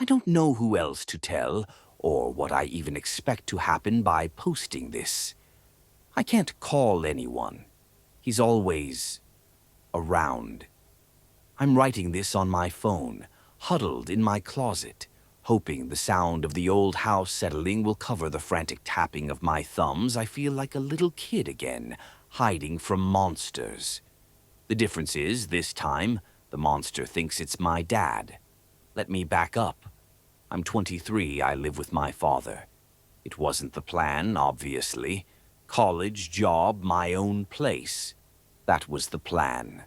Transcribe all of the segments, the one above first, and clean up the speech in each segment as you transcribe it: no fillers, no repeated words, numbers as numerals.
I don't know who else to tell, or what I even expect to happen by posting this. I can't call anyone. He's always around. I'm writing this on my phone, huddled in my closet, hoping the sound of the old house settling will cover the frantic tapping of my thumbs. I feel like a little kid again, hiding from monsters. The difference is, this time, the monster thinks it's my dad. Let me back up. I'm 23, I live with my father. It wasn't the plan, obviously. College, job, my own place. That was the plan.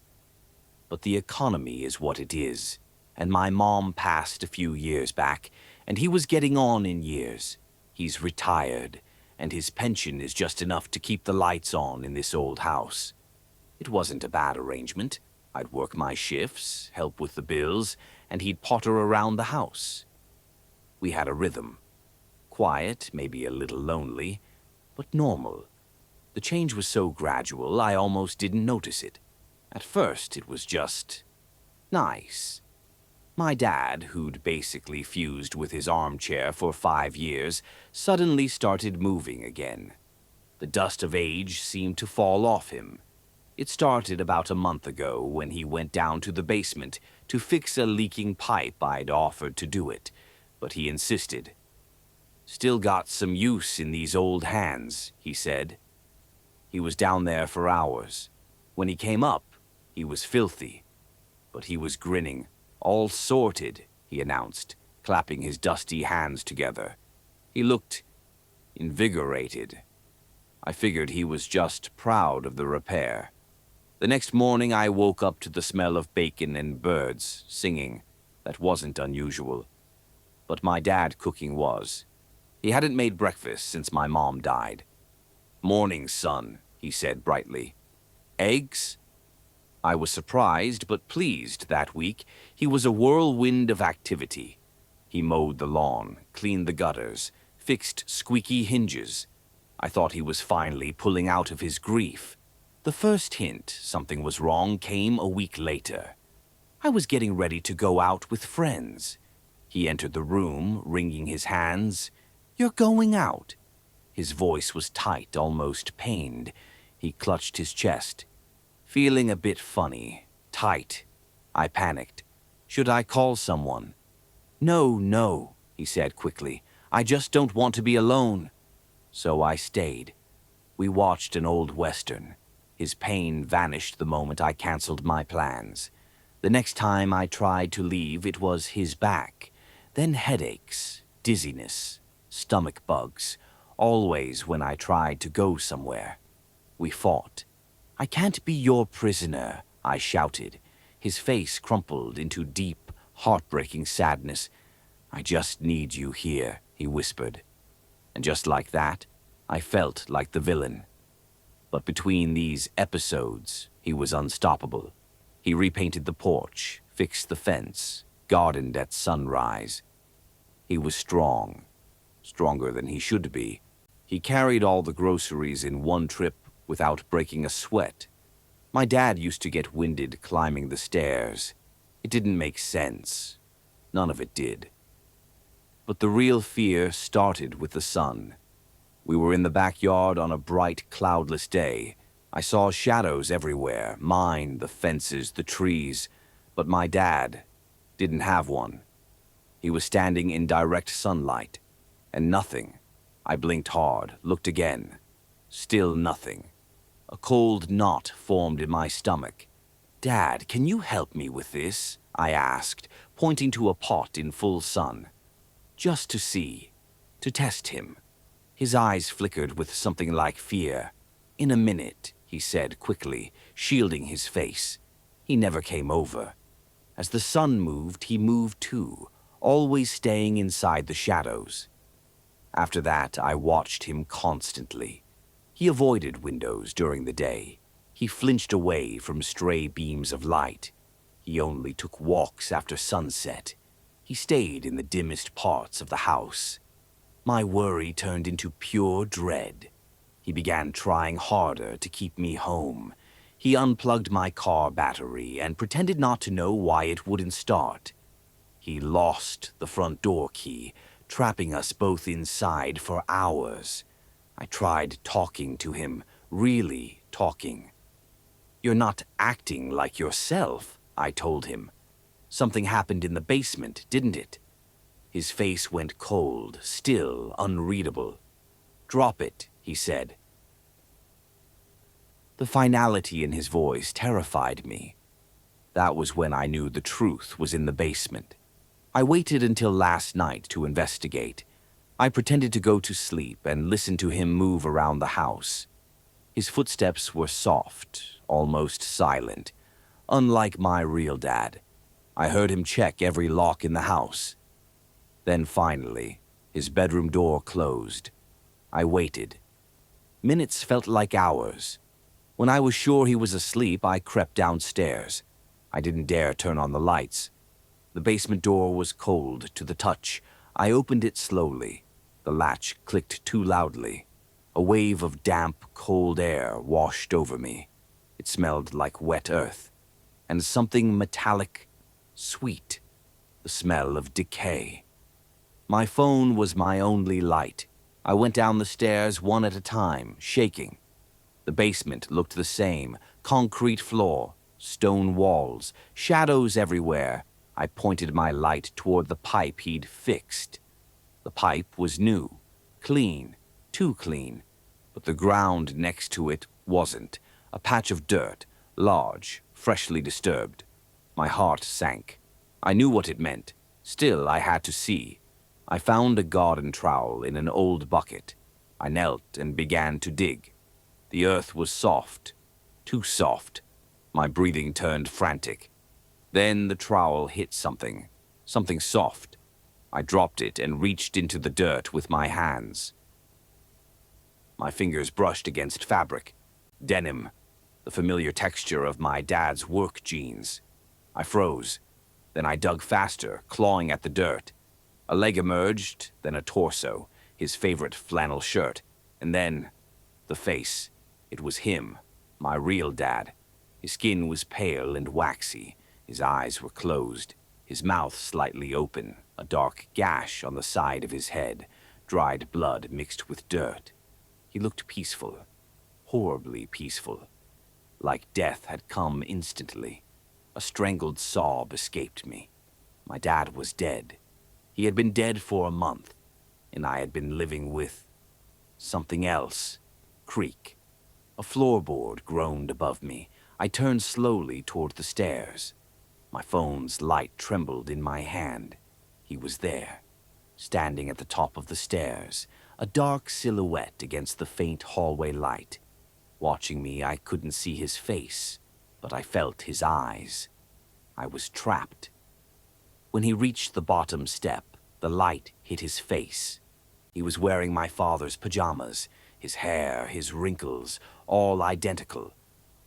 But the economy is what it is, and my mom passed a few years back, and he was getting on in years. He's retired, and his pension is just enough to keep the lights on in this old house. It wasn't a bad arrangement. I'd work my shifts, help with the bills, and he'd potter around the house. We had a rhythm. Quiet, maybe a little lonely, but normal. The change was so gradual, I almost didn't notice it. At first, it was just nice. My dad, who'd basically fused with his armchair for 5 years, suddenly started moving again. The dust of age seemed to fall off him. It started about a month ago when he went down to the basement to fix a leaking pipe. I'd offered to do it, but he insisted. "Still got some use in these old hands," he said. He was down there for hours. When he came up, he was filthy, but he was grinning. "All sorted," he announced, clapping his dusty hands together. He looked invigorated. I figured he was just proud of the repair. The next morning I woke up to the smell of bacon and birds singing. That wasn't unusual. But my dad cooking was. He hadn't made breakfast since my mom died. "Morning, son," he said brightly. "Eggs?" I was surprised but pleased that week. He was a whirlwind of activity. He mowed the lawn, cleaned the gutters, fixed squeaky hinges. I thought he was finally pulling out of his grief. The first hint something was wrong came a week later. I was getting ready to go out with friends. He entered the room, wringing his hands. "You're going out?" His voice was tight, almost pained. He clutched his chest. Feeling a bit funny, tight. I panicked. Should I call someone? No, he said quickly. "I just don't want to be alone." So I stayed. We watched an old western. His pain vanished the moment I canceled my plans. The next time I tried to leave, it was his back. Then headaches, dizziness, stomach bugs. Always when I tried to go somewhere. We fought. "I can't be your prisoner," I shouted. His face crumpled into deep, heartbreaking sadness. "I just need you here," he whispered. And just like that, I felt like the villain. But between these episodes, he was unstoppable. He repainted the porch, fixed the fence, gardened at sunrise. He was strong, stronger than he should be. He carried all the groceries in one trip without breaking a sweat. My dad used to get winded climbing the stairs. It didn't make sense. None of it did. But the real fear started with the sun. We were in the backyard on a bright, cloudless day. I saw shadows everywhere, mine, the fences, the trees. But my dad didn't have one. He was standing in direct sunlight, and nothing. I blinked hard, looked again. Still nothing. A cold knot formed in my stomach. "Dad, can you help me with this?" I asked, pointing to a pot in full sun. Just to see, to test him. His eyes flickered with something like fear. "In a minute," he said quickly, shielding his face. He never came over. As the sun moved, he moved too, always staying inside the shadows. After that, I watched him constantly. He avoided windows during the day. He flinched away from stray beams of light. He only took walks after sunset. He stayed in the dimmest parts of the house. My worry turned into pure dread. He began trying harder to keep me home. He unplugged my car battery and pretended not to know why it wouldn't start. He lost the front door key, trapping us both inside for hours. I tried talking to him, really talking. "You're not acting like yourself," I told him. "Something happened in the basement, didn't it?" His face went cold, still unreadable. "Drop it," he said. The finality in his voice terrified me. That was when I knew the truth was in the basement. I waited until last night to investigate. I pretended to go to sleep and listen to him move around the house. His footsteps were soft, almost silent, unlike my real dad. I heard him check every lock in the house. Then finally, his bedroom door closed. I waited. Minutes felt like hours. When I was sure he was asleep, I crept downstairs. I didn't dare turn on the lights. The basement door was cold to the touch. I opened it slowly. The latch clicked too loudly. A wave of damp, cold air washed over me. It smelled like wet earth, and something metallic, sweet, the smell of decay. My phone was my only light. I went down the stairs one at a time, shaking. The basement looked the same, concrete floor, stone walls, shadows everywhere. I pointed my light toward the pipe he'd fixed. The pipe was new, clean, too clean, but the ground next to it wasn't. A patch of dirt, large, freshly disturbed. My heart sank. I knew what it meant. Still, I had to see. I found a garden trowel in an old bucket. I knelt and began to dig. The earth was soft, too soft. My breathing turned frantic. Then the trowel hit something soft. I dropped it and reached into the dirt with my hands. My fingers brushed against fabric, denim, the familiar texture of my dad's work jeans. I froze. Then I dug faster, clawing at the dirt. A leg emerged, then a torso, his favorite flannel shirt, and then the face. It was him, my real dad. His skin was pale and waxy. His eyes were closed, his mouth slightly open, a dark gash on the side of his head, dried blood mixed with dirt. He looked peaceful, horribly peaceful, like death had come instantly. A strangled sob escaped me. My dad was dead. He had been dead for a month, and I had been living with something else. Creak. A floorboard groaned above me. I turned slowly toward the stairs. My phone's light trembled in my hand. He was there, standing at the top of the stairs, a dark silhouette against the faint hallway light. Watching me, I couldn't see his face, but I felt his eyes. I was trapped. When he reached the bottom step, the light hit his face. He was wearing my father's pajamas, his hair, his wrinkles, all identical.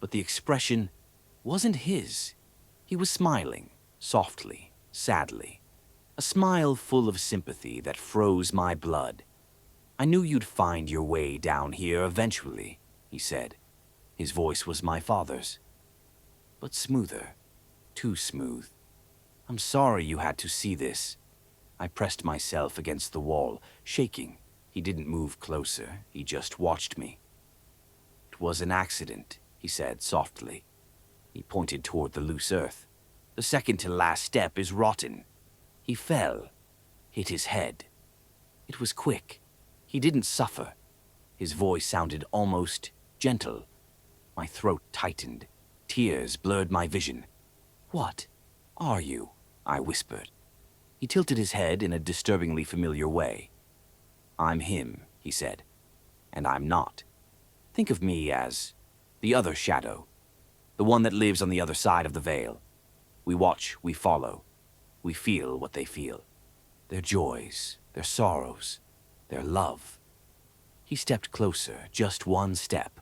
But the expression wasn't his. He was smiling, softly, sadly. A smile full of sympathy that froze my blood. "I knew you'd find your way down here eventually," he said. His voice was my father's, but smoother, too smooth. "I'm sorry you had to see this." I pressed myself against the wall, shaking. He didn't move closer. He just watched me. "It was an accident," he said softly. He pointed toward the loose earth. "The second to last step is rotten." He fell, hit his head. It was quick. He didn't suffer. His voice sounded almost gentle. My throat tightened. Tears blurred my vision. "What are you?" I whispered. He tilted his head in a disturbingly familiar way. "I'm him," he said, "and I'm not. Think of me as the other shadow, the one that lives on the other side of the veil. We watch, we follow, we feel what they feel. Their joys, their sorrows, their love." He stepped closer, just one step.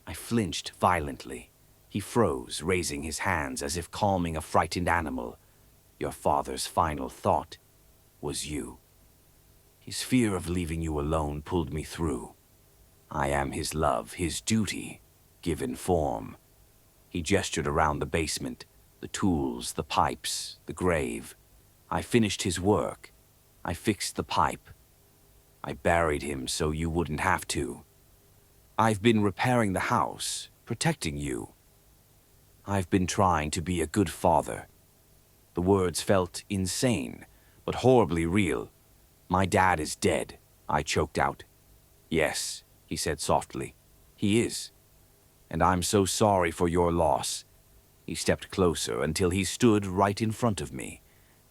I flinched violently. He froze, raising his hands as if calming a frightened animal. "Your father's final thought was you. His fear of leaving you alone pulled me through. I am his love, his duty, given form." He gestured around the basement, the tools, the pipes, the grave. I finished his work. I fixed the pipe. I buried him so you wouldn't have to. I've been repairing the house, protecting you. I've been trying to be a good father. The words felt insane, but horribly real. My dad is dead, I choked out. Yes, he said softly. He is. And I'm so sorry for your loss. He stepped closer until he stood right in front of me.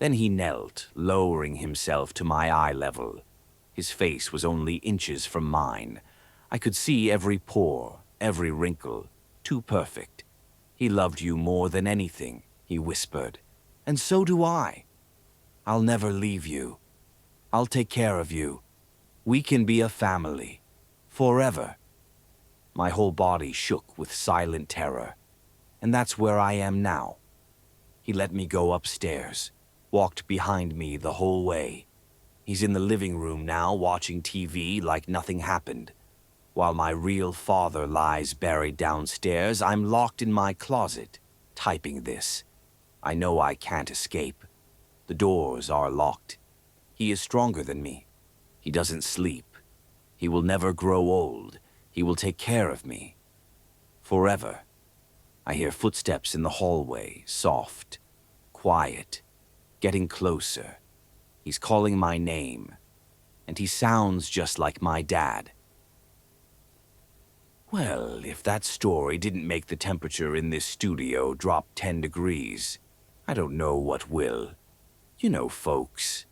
Then he knelt, lowering himself to my eye level. His face was only inches from mine. I could see every pore, every wrinkle, too perfect. He loved you more than anything, he whispered. And so do I. I'll never leave you. I'll take care of you. We can be a family. Forever. My whole body shook with silent terror. And that's where I am now. He let me go upstairs, walked behind me the whole way. He's in the living room now, watching TV like nothing happened. While my real father lies buried downstairs, I'm locked in my closet, typing this. I know I can't escape. The doors are locked. He is stronger than me. He doesn't sleep. He will never grow old. He will take care of me. Forever. I hear footsteps in the hallway, soft, quiet, getting closer. He's calling my name, and he sounds just like my dad. Well, if that story didn't make the temperature in this studio drop 10 degrees, I don't know what will. You know, folks,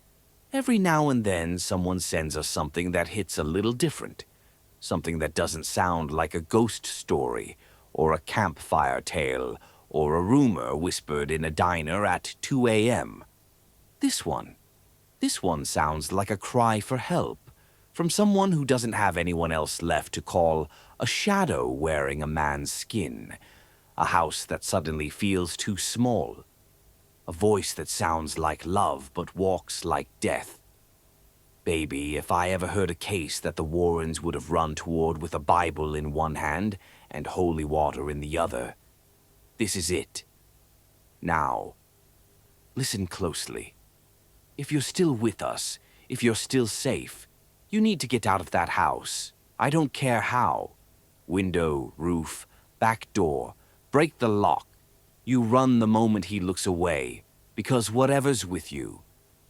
every now and then someone sends us something that hits a little different, something that doesn't sound like a ghost story, or a campfire tale, or a rumor whispered in a diner at 2 a.m. This one sounds like a cry for help, from someone who doesn't have anyone else left to call a shadow wearing a man's skin, a house that suddenly feels too small, a voice that sounds like love but walks like death. Baby, if I ever heard a case that the Warrens would have run toward with a Bible in one hand and holy water in the other, this is it. Now, listen closely. If you're still with us, if you're still safe, you need to get out of that house. I don't care how. Window, roof, back door, break the lock. You run the moment he looks away, because whatever's with you,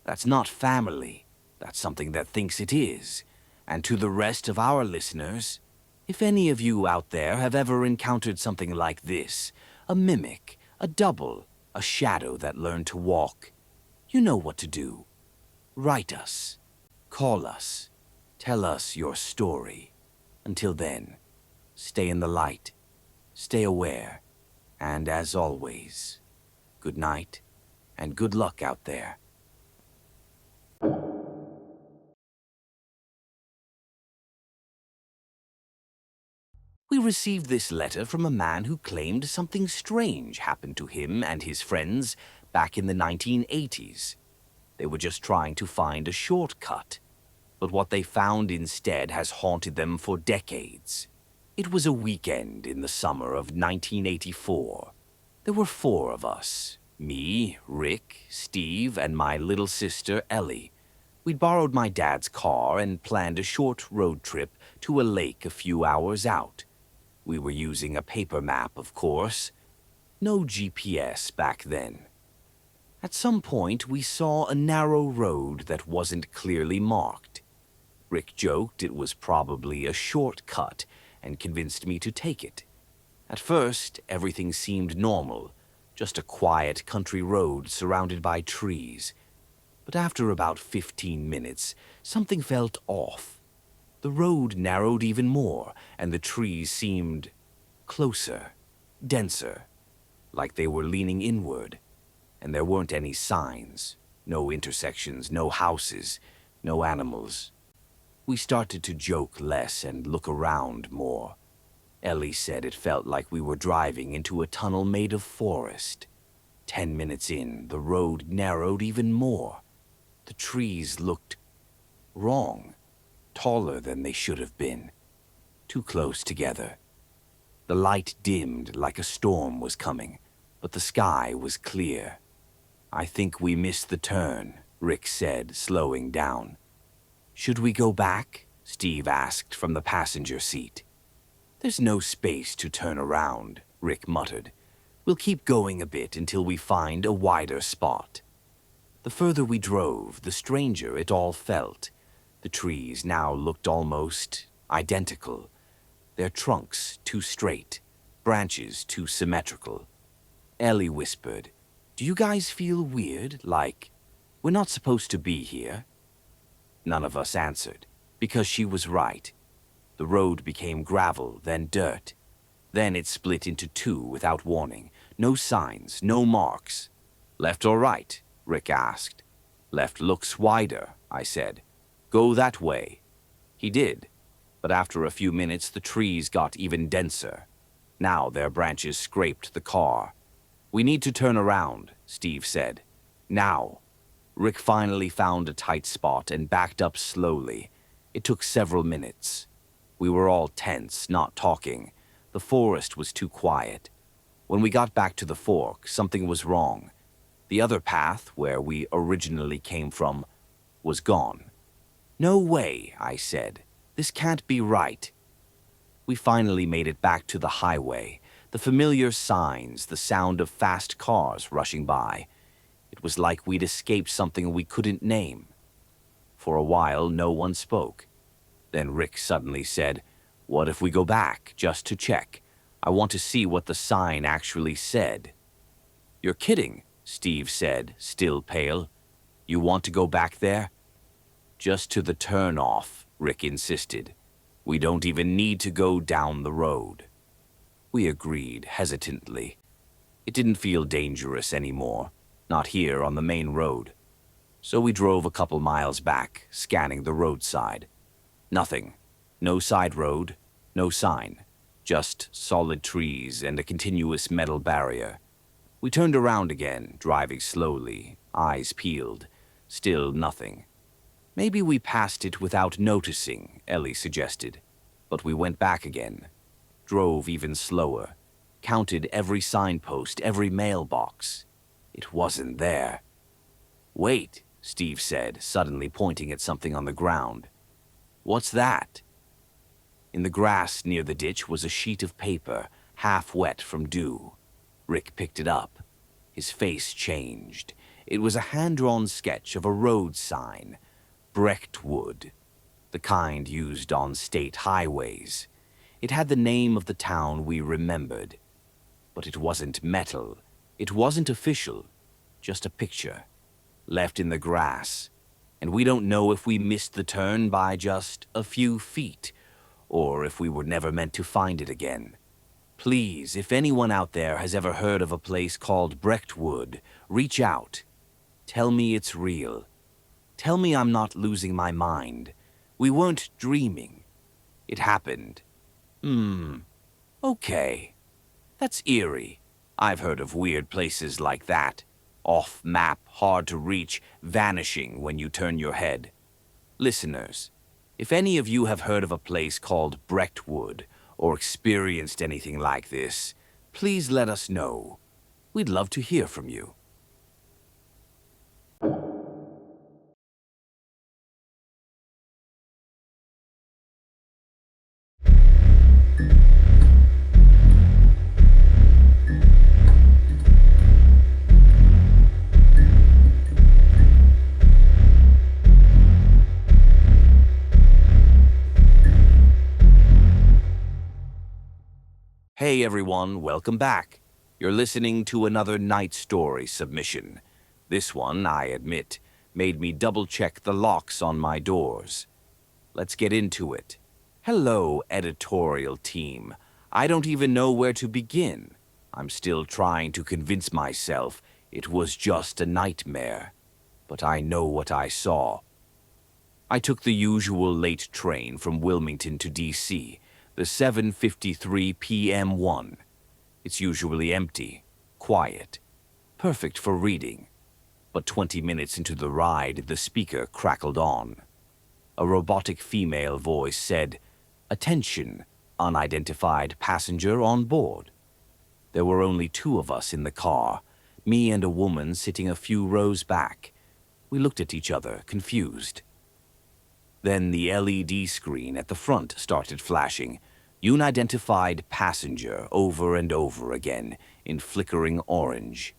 that's not family. That's something that thinks it is. And to the rest of our listeners, if any of you out there have ever encountered something like this, a mimic, a double, a shadow that learned to walk, you know what to do. Write us. Call us. Tell us your story. Until then, stay in the light. Stay aware. And as always, good night and good luck out there. We received this letter from a man who claimed something strange happened to him and his friends back in the 1980s. They were just trying to find a shortcut, but what they found instead has haunted them for decades. It was a weekend in the summer of 1984. There were 4 of us, me, Rick, Steve, and my little sister, Ellie. We'd borrowed my dad's car and planned a short road trip to a lake a few hours out. We were using a paper map, of course. No GPS back then. At some point, we saw a narrow road that wasn't clearly marked. Rick joked it was probably a shortcut and convinced me to take it. At first, everything seemed normal, just a quiet country road surrounded by trees. But after about 15 minutes, something felt off. The road narrowed even more, and the trees seemed closer, denser, like they were leaning inward. And there weren't any signs, no intersections, no houses, no animals. We started to joke less and look around more. Ellie said it felt like we were driving into a tunnel made of forest. 10 minutes in, the road narrowed even more. The trees looked wrong, taller than they should have been, too close together. The light dimmed like a storm was coming, but the sky was clear. I think we missed the turn, Rick said, slowing down. Should we go back? Steve asked from the passenger seat. There's no space to turn around, Rick muttered. We'll keep going a bit until we find a wider spot. The further we drove, the stranger it all felt. The trees now looked almost identical. Their trunks too straight, branches too symmetrical. Ellie whispered, "Do you guys feel weird, like we're not supposed to be here?" None of us answered, because she was right. The road became gravel, then dirt. Then it split into two without warning. No signs, no marks. "Left or right?" Rick asked. "Left looks wider," I said. "Go that way." He did, but after a few minutes the trees got even denser. Now their branches scraped the car. "We need to turn around," Steve said. "Now." Rick finally found a tight spot and backed up slowly. It took several minutes. We were all tense, not talking. The forest was too quiet. When we got back to the fork, something was wrong. The other path, where we originally came from, was gone. "No way," I said. "This can't be right." We finally made it back to the highway. The familiar signs, the sound of fast cars rushing by. It was like we'd escaped something we couldn't name. For a while, no one spoke. Then Rick suddenly said, "What if we go back, just to check? I want to see what the sign actually said." "You're kidding," Steve said, still pale. "You want to go back there?" "Just to the turn-off," Rick insisted. "We don't even need to go down the road." We agreed hesitantly. It didn't feel dangerous anymore, not here on the main road. So we drove a couple miles back, scanning the roadside. Nothing. No side road, no sign. Just solid trees and a continuous metal barrier. We turned around again, driving slowly, eyes peeled. Still nothing. "Maybe we passed it without noticing," Ellie suggested. But we went back again. Drove even slower. Counted every signpost, every mailbox. It wasn't there. "Wait," Steve said, suddenly pointing at something on the ground. "What's that?" In the grass near the ditch was a sheet of paper, half wet from dew. Rick picked it up. His face changed. It was a hand-drawn sketch of a road sign. Brechtwood, the kind used on state highways. It had the name of the town we remembered. But it wasn't metal. It wasn't official. Just a picture. Left in the grass. And we don't know if we missed the turn by just a few feet, or if we were never meant to find it again. Please, if anyone out there has ever heard of a place called Brechtwood, reach out. Tell me it's real. Tell me I'm not losing my mind. We weren't dreaming. It happened. Okay. That's eerie. I've heard of weird places like that. Off map, hard to reach, vanishing when you turn your head. Listeners, if any of you have heard of a place called Brechtwood or experienced anything like this, please let us know. We'd love to hear from you. Hey everyone, welcome back. You're listening to another Night Story submission. This one, I admit, made me double-check the locks on my doors. Let's get into it. Hello, editorial team. I don't even know where to begin. I'm still trying to convince myself it was just a nightmare. But I know what I saw. I took the usual late train from Wilmington to D.C., the 7:53 p.m. one. It's usually empty, quiet, perfect for reading. But 20 minutes into the ride, the speaker crackled on. A robotic female voice said, "Attention, unidentified passenger on board." There were only two of us in the car. Me and a woman sitting a few rows back. We looked at each other, confused. Then the LED screen at the front started flashing. Unidentified passenger over and over again in flickering orange.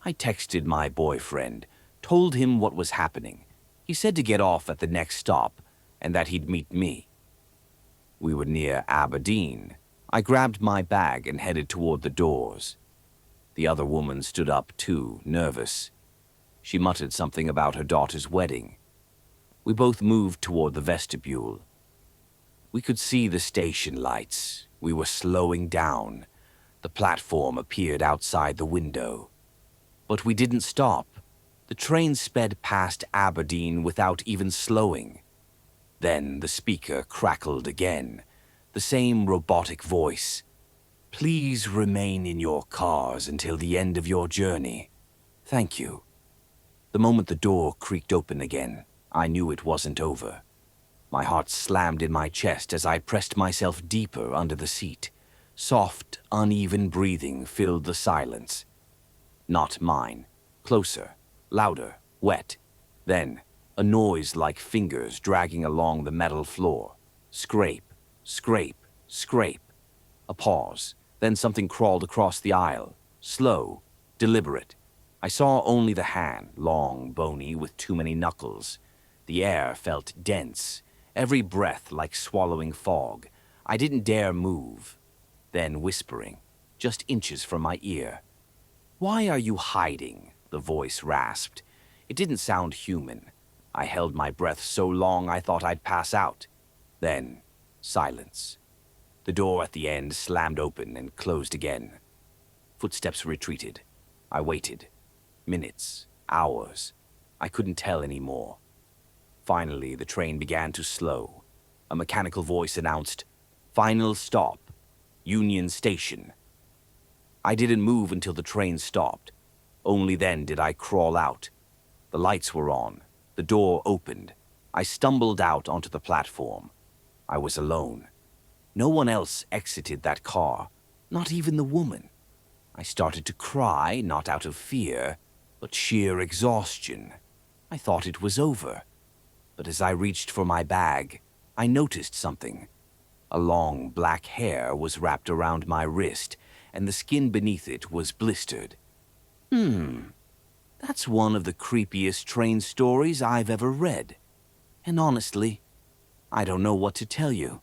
I texted my boyfriend, told him what was happening. He said to get off at the next stop and that he'd meet me. We were near Aberdeen. I grabbed my bag and headed toward the doors. The other woman stood up too, nervous. She muttered something about her daughter's wedding. We both moved toward the vestibule. We could see the station lights. We were slowing down. The platform appeared outside the window. But we didn't stop. The train sped past Aberdeen without even slowing. Then the speaker crackled again. The same robotic voice. "Please remain in your cars until the end of your journey. Thank you." The moment the door creaked open again, I knew it wasn't over. My heart slammed in my chest as I pressed myself deeper under the seat. Soft, uneven breathing filled the silence. Not mine. Closer, louder, wet. Then, a noise like fingers dragging along the metal floor. Scrape, scrape, scrape. A pause. Then something crawled across the aisle. Slow, deliberate. I saw only the hand, long, bony, with too many knuckles. The air felt dense, every breath like swallowing fog. I didn't dare move. Then whispering, just inches from my ear. "Why are you hiding?" the voice rasped. It didn't sound human. I held my breath so long I thought I'd pass out. Then, silence. The door at the end slammed open and closed again. Footsteps retreated. I waited. Minutes, hours. I couldn't tell anymore. Finally, the train began to slow. A mechanical voice announced, "Final stop, Union Station." I didn't move until the train stopped. Only then did I crawl out. The lights were on. The door opened. I stumbled out onto the platform. I was alone. No one else exited that car, not even the woman. I started to cry, not out of fear, but sheer exhaustion. I thought it was over. But as I reached for my bag, I noticed something. A long black hair was wrapped around my wrist, and the skin beneath it was blistered. That's one of the creepiest train stories I've ever read. And honestly, I don't know what to tell you.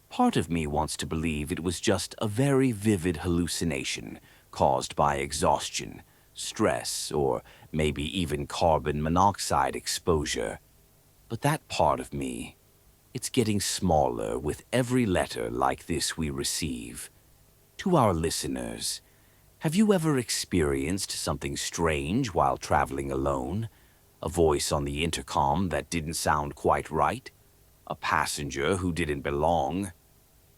Part of me wants to believe it was just a very vivid hallucination caused by exhaustion, stress, or maybe even carbon monoxide exposure. But that part of me, it's getting smaller with every letter like this we receive. To our listeners, have you ever experienced something strange while traveling alone? A voice on the intercom that didn't sound quite right? A passenger who didn't belong?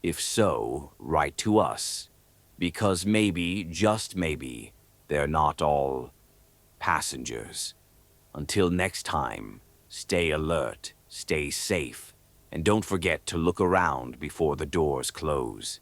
If so, write to us. Because maybe, just maybe, they're not all passengers. Until next time, stay alert, stay safe, and don't forget to look around before the doors close.